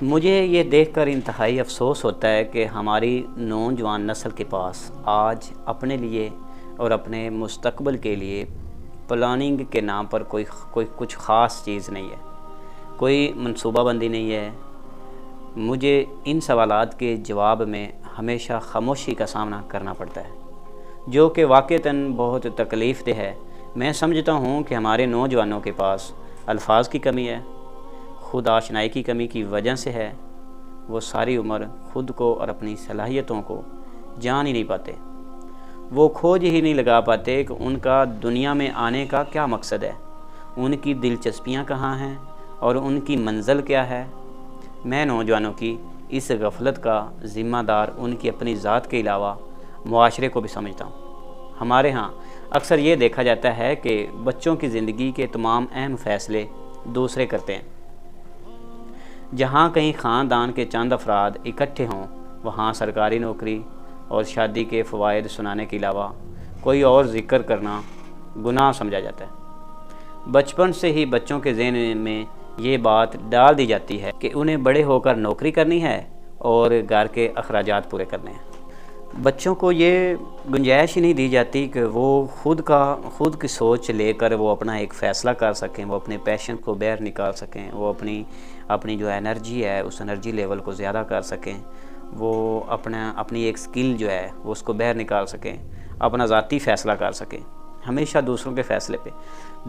مجھے یہ دیکھ کر انتہائی افسوس ہوتا ہے کہ ہماری نوجوان نسل کے پاس آج اپنے لیے اور اپنے مستقبل کے لیے پلاننگ کے نام پر کوئی کچھ خاص چیز نہیں ہے، کوئی منصوبہ بندی نہیں ہے۔ مجھے ان سوالات کے جواب میں ہمیشہ خاموشی کا سامنا کرنا پڑتا ہے، جو کہ واقعتاً بہت تکلیف دہ ہے۔ میں سمجھتا ہوں کہ ہمارے نوجوانوں کے پاس الفاظ کی کمی ہے، خود آشنائی کی کمی کی وجہ سے ہے۔ وہ ساری عمر خود کو اور اپنی صلاحیتوں کو جان ہی نہیں پاتے، وہ کھوج ہی نہیں لگا پاتے کہ ان کا دنیا میں آنے کا کیا مقصد ہے، ان کی دلچسپیاں کہاں ہیں اور ان کی منزل کیا ہے۔ میں نوجوانوں کی اس غفلت کا ذمہ دار ان کی اپنی ذات کے علاوہ معاشرے کو بھی سمجھتا ہوں۔ ہمارے ہاں اکثر یہ دیکھا جاتا ہے کہ بچوں کی زندگی کے تمام اہم فیصلے دوسرے کرتے ہیں۔ جہاں کہیں خاندان کے چند افراد اکٹھے ہوں، وہاں سرکاری نوکری اور شادی کے فوائد سنانے کے علاوہ کوئی اور ذکر کرنا گناہ سمجھا جاتا ہے۔ بچپن سے ہی بچوں کے ذہن میں یہ بات ڈال دی جاتی ہے کہ انہیں بڑے ہو کر نوکری کرنی ہے اور گھر کے اخراجات پورے کرنے ہیں۔ بچوں کو یہ گنجائش ہی نہیں دی جاتی کہ وہ خود کی سوچ لے کر وہ اپنا ایک فیصلہ کر سکیں، وہ اپنے پیشن کو باہر نکال سکیں، وہ اپنی جو انرجی ہے اس انرجی لیول کو زیادہ کر سکیں، وہ اپنی ایک سکل جو ہے وہ اس کو باہر نکال سکیں، اپنا ذاتی فیصلہ کر سکیں، ہمیشہ دوسروں کے فیصلے پہ۔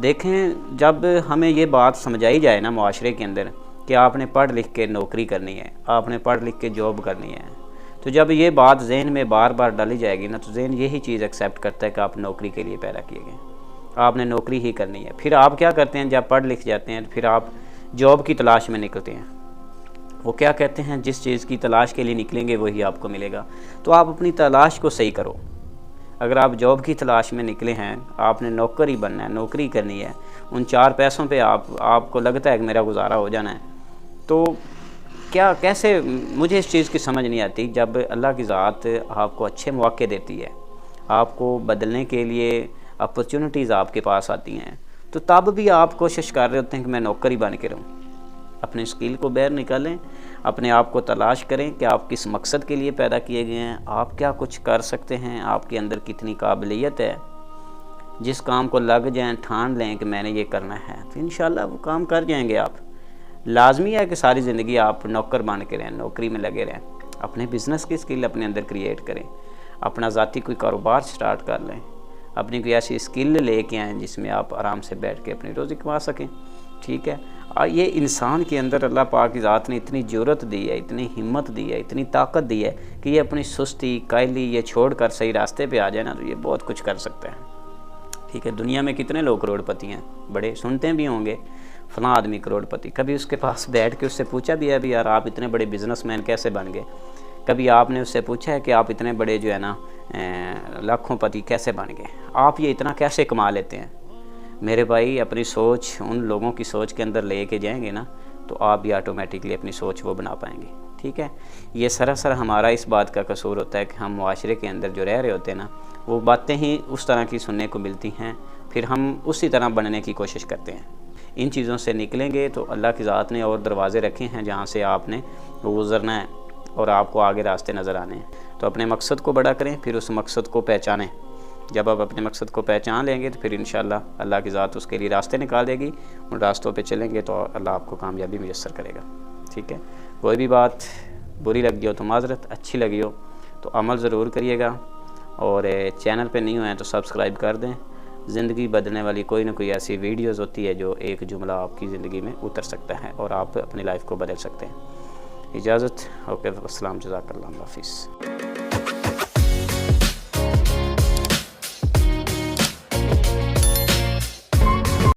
دیکھیں، جب ہمیں یہ بات سمجھائی جائے نا معاشرے کے اندر کہ آپ نے پڑھ لکھ کے نوکری کرنی ہے، آپ نے پڑھ لکھ کے جاب کرنی ہے، تو جب یہ بات ذہن میں بار بار ڈالی جائے گی نا تو ذہن یہی چیز ایکسیپٹ کرتا ہے کہ آپ نوکری کے لیے پیدا کیے گئے، آپ نے نوکری ہی کرنی ہے۔ پھر آپ کیا کرتے ہیں؟ جب پڑھ لکھ جاتے ہیں پھر آپ جاب کی تلاش میں نکلتے ہیں۔ وہ کیا کہتے ہیں؟ جس چیز کی تلاش کے لیے نکلیں گے وہی آپ کو ملے گا۔ تو آپ اپنی تلاش کو صحیح کرو۔ اگر آپ جاب کی تلاش میں نکلے ہیں، آپ نے نوکر ہی بننا ہے، نوکری کرنی ہے، ان 4 پیسوں پہ آپ کو لگتا ہے کہ میرا گزارا ہو جانا ہے، تو کیسے؟ مجھے اس چیز کی سمجھ نہیں آتی۔ جب اللہ کی ذات آپ کو اچھے مواقع دیتی ہے، آپ کو بدلنے کے لیے اپرچونٹیز آپ کے پاس آتی ہیں، تو تب بھی آپ کوشش کر رہے ہوتے ہیں کہ میں نوکر ہی بن کے رہوں۔ اپنے اسکل کو باہر نکالیں، اپنے آپ کو تلاش کریں کہ آپ کس مقصد کے لیے پیدا کیے گئے ہیں، آپ کیا کچھ کر سکتے ہیں، آپ کے اندر کتنی قابلیت ہے۔ جس کام کو لگ جائیں، ٹھان لیں کہ میں نے یہ کرنا ہے، تو انشاءاللہ وہ کام کر جائیں گے آپ۔ لازمی ہے کہ ساری زندگی آپ نوکر بن کے رہیں، نوکری میں لگے رہیں۔ اپنے بزنس کی اسکل اپنے اندر کریٹ کریں، اپنا ذاتی کوئی کاروبار سٹارٹ کر لیں، اپنی کوئی ایسی اسکل لے کے آئیں جس میں آپ آرام سے بیٹھ کے اپنی روزی کما سکیں، ٹھیک ہے۔ یہ انسان کے اندر اللہ پاک کی ذات نے اتنی جرأت دی ہے، اتنی ہمت دی ہے، اتنی طاقت دی ہے کہ یہ اپنی سستی کائلی یہ چھوڑ کر صحیح راستے پہ آ جائے نا تو یہ بہت کچھ کر سکتا ہے، ٹھیک ہے۔ دنیا میں کتنے لوگ کروڑ پتی ہیں، بڑے سنتے بھی ہوں گے فلاں آدمی کروڑ پتی، کبھی اس کے پاس بیٹھ کے اس سے پوچھا بھی ہے بھی یار آپ اتنے بڑے بزنس مین کیسے بن گئے؟ کبھی آپ نے اس سے پوچھا ہے کہ آپ اتنے بڑے جو ہے نا لاکھوں پتی کیسے بن گئے؟ آپ یہ اتنا کیسے کما لیتے ہیں؟ میرے بھائی، اپنی سوچ ان لوگوں کی سوچ کے اندر لے کے جائیں گے نا تو آپ بھی آٹومیٹکلی اپنی سوچ وہ بنا پائیں گے، ٹھیک ہے۔ یہ سراسر ہمارا اس بات کا قصور ہوتا ہے کہ ہم معاشرے کے اندر جو رہ رہے ہوتے ہیں نا وہ باتیں ہی اس طرح کی سننے کو ملتی ہیں، پھر ہم اسی طرح بننے کی کوشش کرتے ہیں۔ ان چیزوں سے نکلیں گے تو اللہ کی ذات نے اور دروازے رکھے ہیں جہاں سے آپ نے گزرنا ہے اور آپ کو آگے راستے نظر آنے ہیں۔ تو اپنے مقصد کو بڑا کریں، پھر اس مقصد کو پہچانیں۔ جب آپ اپنے مقصد کو پہچان لیں گے تو پھر انشاءاللہ اللہ کی ذات اس کے لیے راستے نکال دے گی، ان راستوں پہ چلیں گے تو اللہ آپ کو کامیابی میسر کرے گا، ٹھیک ہے۔ کوئی بھی بات بری لگی ہو تو معذرت، اچھی لگی ہو تو عمل ضرور کریے گا، اور چینل پہ نہیں ہوئے ہیں تو سبسکرائب کر دیں۔ زندگی بدلنے والی کوئی نہ کوئی ایسی ویڈیوز ہوتی ہے جو ایک جملہ آپ کی زندگی میں اتر سکتا ہے اور آپ اپنی لائف کو بدل سکتے ہیں۔ اجازت، اوکے، السلام، جزاک اللہ، اللہ حافظ۔